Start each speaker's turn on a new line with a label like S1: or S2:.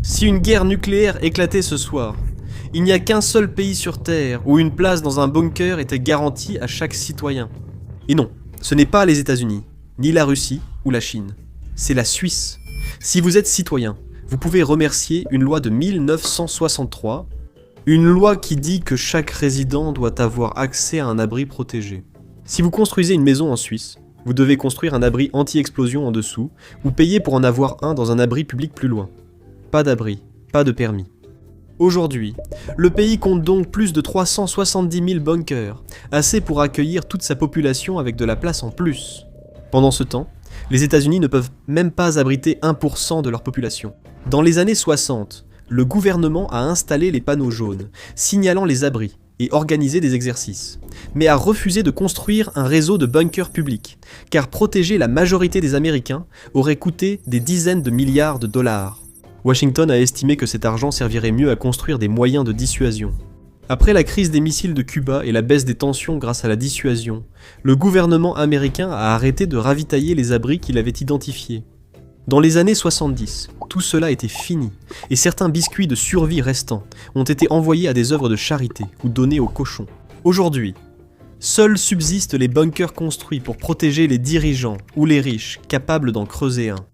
S1: Si une guerre nucléaire éclatait ce soir, il n'y a qu'un seul pays sur Terre où une place dans un bunker était garantie à chaque citoyen. Et non, ce n'est pas les États-Unis, ni la Russie ou la Chine. C'est la Suisse. Si vous êtes citoyen, vous pouvez remercier une loi de 1963, une loi qui dit que chaque résident doit avoir accès à un abri protégé. Si vous construisez une maison en Suisse, vous devez construire un abri anti-explosion en dessous, ou payer pour en avoir un dans un abri public plus loin. Pas d'abri, pas de permis. Aujourd'hui, le pays compte donc plus de 370 000 bunkers, assez pour accueillir toute sa population avec de la place en plus. Pendant ce temps, les États-Unis ne peuvent même pas abriter 1% de leur population. Dans les années 60, le gouvernement a installé les panneaux jaunes, signalant les abris, et organisé des exercices, mais a refusé de construire un réseau de bunkers publics, car protéger la majorité des Américains aurait coûté des dizaines de milliards de dollars. Washington a estimé que cet argent servirait mieux à construire des moyens de dissuasion. Après la crise des missiles de Cuba et la baisse des tensions grâce à la dissuasion, le gouvernement américain a arrêté de ravitailler les abris qu'il avait identifiés. Dans les années 70, tout cela était fini, et certains biscuits de survie restants ont été envoyés à des œuvres de charité ou donnés aux cochons. Aujourd'hui, seuls subsistent les bunkers construits pour protéger les dirigeants ou les riches capables d'en creuser un.